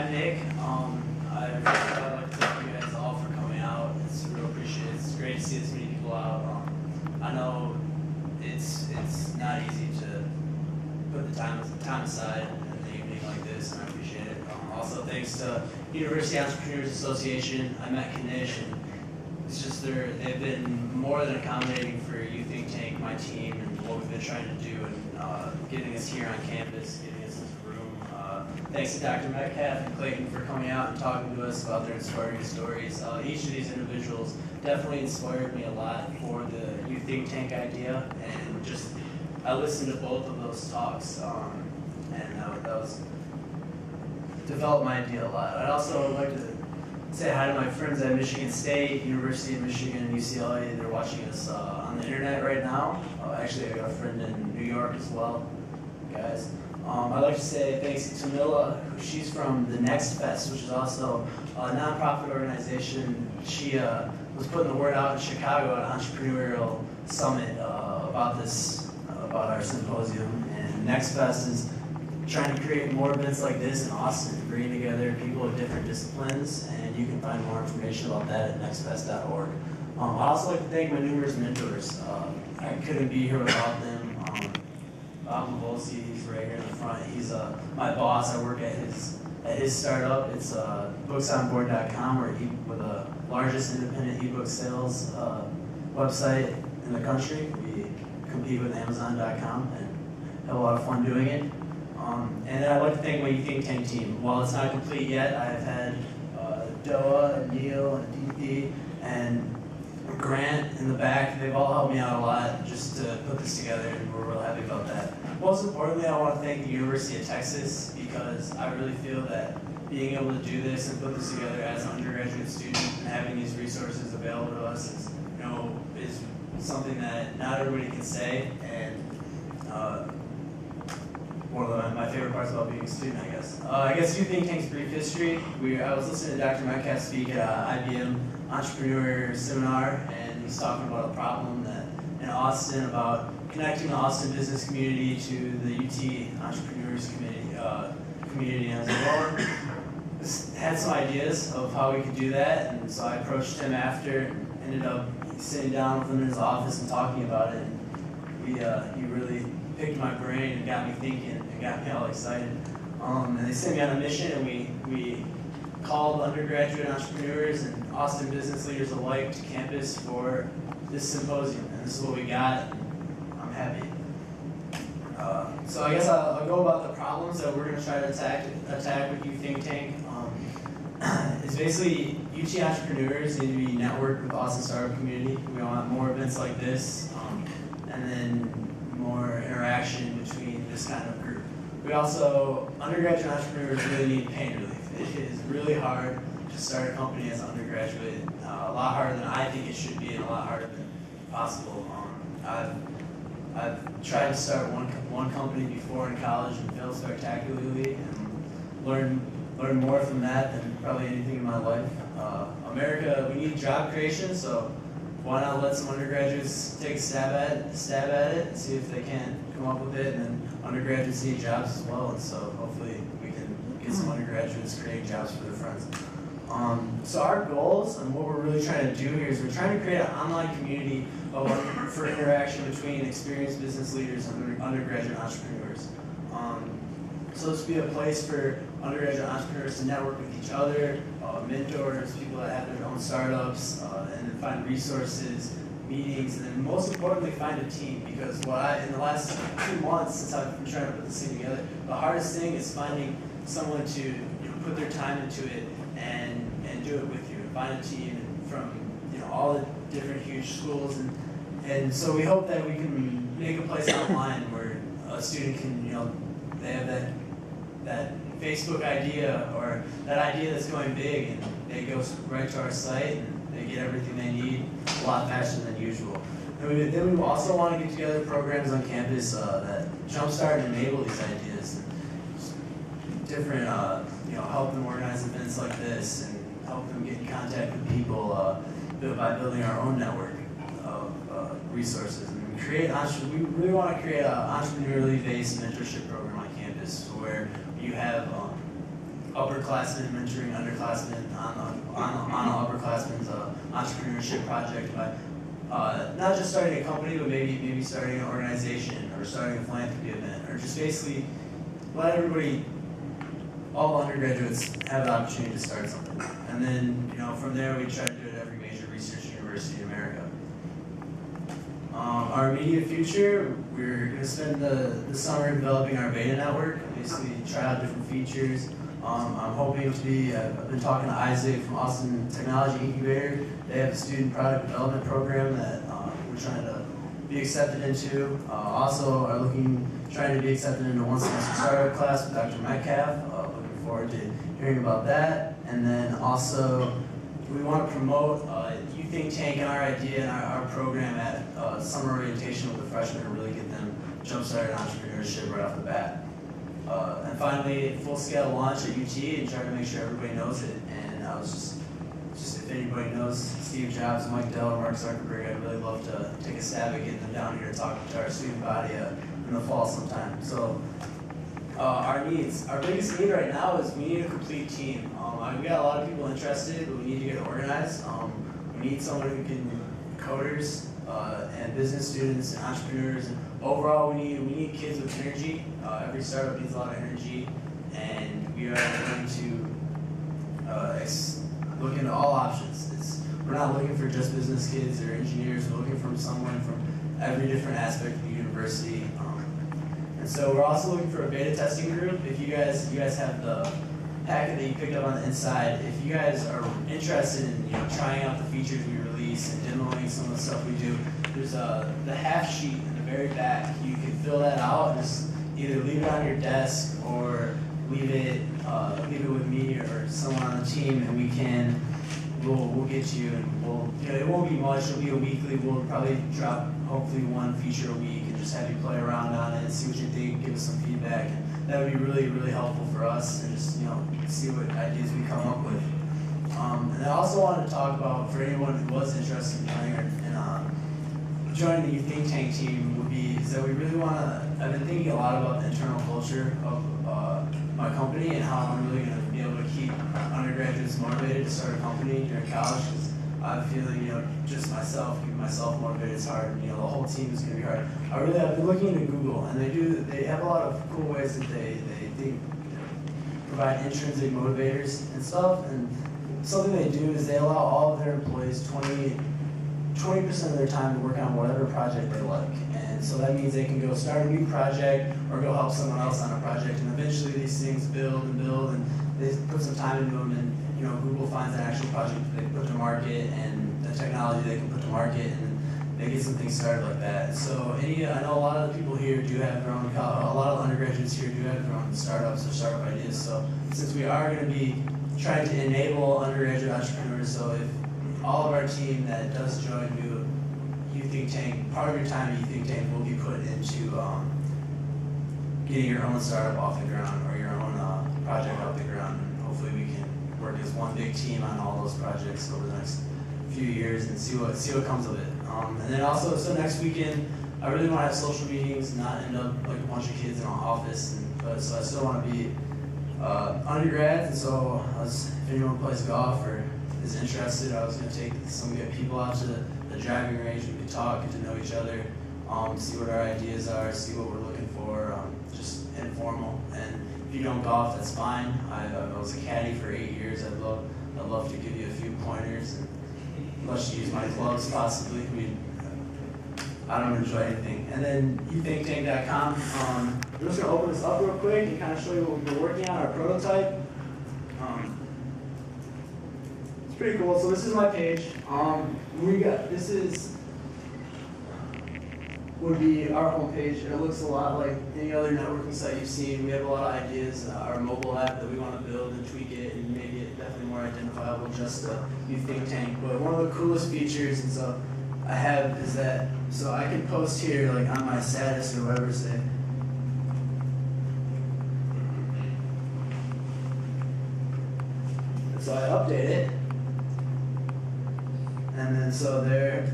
I'm Nick. I'd like to thank you guys all for coming out. It's real appreciated. It's great to see this many people out. I know it's not easy to put the time aside in an evening like this, and I appreciate it. Also, thanks to University Entrepreneurs Association. I met Kanish, and it's just they've been more than accommodating for UThinkTank, my team, and what we've been trying to do, and getting us here on campus, getting us this room. Thanks to Dr. Metcalfe and Clayton for coming out and talking to us about their inspiring stories. Each of these individuals definitely inspired me a lot for the UThinkTank idea, and just I listened to both of those talks, and that was developed my idea a lot. I'd also like to say hi to my friends at Michigan State, University of Michigan, and UCLA. They're watching us on the internet right now. Actually, I got a friend in New York as well, guys. I'd like to say thanks to Mila. She's from the Next Fest, which is also a nonprofit organization. She was putting the word out in Chicago at an entrepreneurial summit about our symposium. And Next Fest is trying to create more events like this in Austin, bringing together people of different disciplines, and you can find more information about that at nextfest.org. I'd also like to thank my numerous mentors. I couldn't be here without them. Bob Mavolsi, he's right here in the front. He's my boss. I work at his startup. It's booksonboard.com. We're the largest independent ebook sales website in the country. We compete with Amazon.com and have a lot of fun doing it. And I'd like to thank my UThinkTank team. While it's not complete yet, I've had Doa and Neil and DP and Grant in the back. They've all helped me out a lot just to put this together, and we're real happy about that. Most importantly, I want to thank the University of Texas, because I really feel that being able to do this and put this together as an undergraduate student and having these resources available to us is something that not everybody can say, and one of my favorite parts about being a student, I guess. I guess UThinkTank's brief history. I was listening to Dr. Metcalfe speak at IBM Entrepreneur Seminar, and he's talking about a problem that in Austin about connecting the Austin business community to the UT entrepreneurs community. And I was like, well, had some ideas of how we could do that, and so I approached him after, and ended up sitting down with him in his office and talking about it. And he really picked my brain and got me thinking and got me all excited. And they sent me on a mission, and we called undergraduate entrepreneurs and Austin business leaders alike to campus for this symposium, and this is what we got. I'm happy. So I guess I'll go about the problems that we're going to try to attack with UThinkTank. It's basically UT entrepreneurs need to be networked with Austin startup community. We want more events like this, and then more interaction between this kind of group. We also, undergraduate entrepreneurs really need pain relief. It is really hard to start a company as an undergraduate, a lot harder than I think it should be, and a lot harder than possible. I've tried to start one company before in college and failed spectacularly, and learned more from that than probably anything in my life. America, we need job creation, so why not let some undergraduates take a stab at it and see if they can come up with it, and then undergraduates need jobs as well, and so hopefully we can get some undergraduates creating jobs for their friends. So our goals and what we're really trying to do here is we're trying to create an online community for interaction between experienced business leaders and undergraduate entrepreneurs. So this will be a place for undergraduate entrepreneurs to network with each other, mentors, people that have their own startups, and then find resources, meetings, and then most importantly, find a team. Because in the last 2 months since I've been trying to put this thing together, the hardest thing is finding someone to put their time into it and do it with you. Find a team from all the different huge schools, and so we hope that we can make a place online where a student can they have that Facebook idea or that idea that's going big, and they go right to our site and they get everything they need a lot faster than usual. And then we also want to get together programs on campus that jumpstart and enable these ideas. And different, help them organize events like this and help them get in contact with people by building our own network of resources. And we really want to create an entrepreneurially based mentorship program on campus where you have upperclassmen mentoring underclassmen on the upperclassmen's entrepreneurship project by not just starting a company, but maybe starting an organization or starting a philanthropy event, or just basically let everybody, all undergraduates, have the opportunity to start something. And then, from there we try to do it at every major research university in America. Our immediate future, we're going to spend the summer developing our beta network, basically try out different features. I'm hoping to be, I've been talking to Isaac from Austin Technology Incubator. They have a student product development program that we're trying to be accepted into. Also are trying to be accepted into one semester startup class with Dr. Metcalfe. Looking forward to hearing about that. And then also, we want to promote UThinkTank and our idea and our program at summer orientation with the freshmen to really get them jump-started in entrepreneurship right off the bat. And finally, full-scale launch at UT and try to make sure everybody knows it. And I was just if anybody knows Steve Jobs, Mike Dell, or Mark Zuckerberg, I'd really love to take a stab at getting them down here to talk to our student body in the fall sometime. So our needs. Our biggest need right now is we need a complete team. We got a lot of people interested, but we need to get organized. We need someone who can coders and business students and entrepreneurs. And overall, we need kids with energy. Every startup needs a lot of energy, and we are going to look into all options. We're not looking for just business kids or engineers. We're looking for someone from every different aspect of the university. And so we're also looking for a beta testing group. If you guys have the packet that you picked up on the inside, if you guys are interested in trying out the features we release and demoing some of the stuff we do, there's the half sheet in the very back. You can fill that out and just either leave it on your desk or leave it with me or someone on the team, and we'll get you, and it won't be much. It'll be a weekly. We'll probably drop hopefully one feature a week and just have you play around on it and see what you think, give us some feedback. And that would be really, really helpful for us, and just see what ideas we come up with. And I also wanted to talk about, for anyone who was interested in joining the UThinkTank team, is that we really want to. I've been thinking a lot about the internal culture of my company and how I'm really going to be able to keep undergraduates motivated to start a company during college. Because I feel just keeping myself motivated is hard. The whole team is going to be hard. I've been looking into Google, and they have a lot of cool ways that they provide intrinsic motivators and stuff. And something they do is they allow all of their employees 20% of their time to work on whatever project they like. And so that means they can go start a new project or go help someone else on a project. And eventually these things build, and they put some time into them, and Google finds an actual project that they put to market and the technology they can put to market, and they get some things started like that. So I know a lot of the people here do have their own, a lot of undergraduates here do have their own startups or startup ideas. So since we are going to be trying to enable undergraduate entrepreneurs, so if all of our team that does join UThinkTank, part of your time at UThinkTank will be put into getting your own startup off the ground or your own project off the ground. And hopefully we can work as one big team on all those projects over the next few years and see what comes of it. And then also, so next weekend, I really want to have social meetings, not end up like a bunch of kids in an office. So I still want to be undergrads, and so if anyone plays golf or is interested, I was going to take some people out to the driving range. We could talk, get to know each other, see what our ideas are, see what we're looking for, just informal. And if you don't golf, that's fine. I was a caddy for 8 years. I'd love to give you a few pointers and let you use my clubs possibly. I don't enjoy anything. And then UThinkTank.com. We're just going to open this up real quick and kind of show you what we've been working on, our prototype. It's pretty cool. So this is my page. Would be our homepage. It looks a lot like any other networking site you've seen. We have a lot of ideas. Our mobile app that we want to build and tweak it and make it definitely more identifiable, just UThinkTank. But one of the coolest features, and so I have, is that so I can post here like on my status or whatever, say. So I update it, and then so there.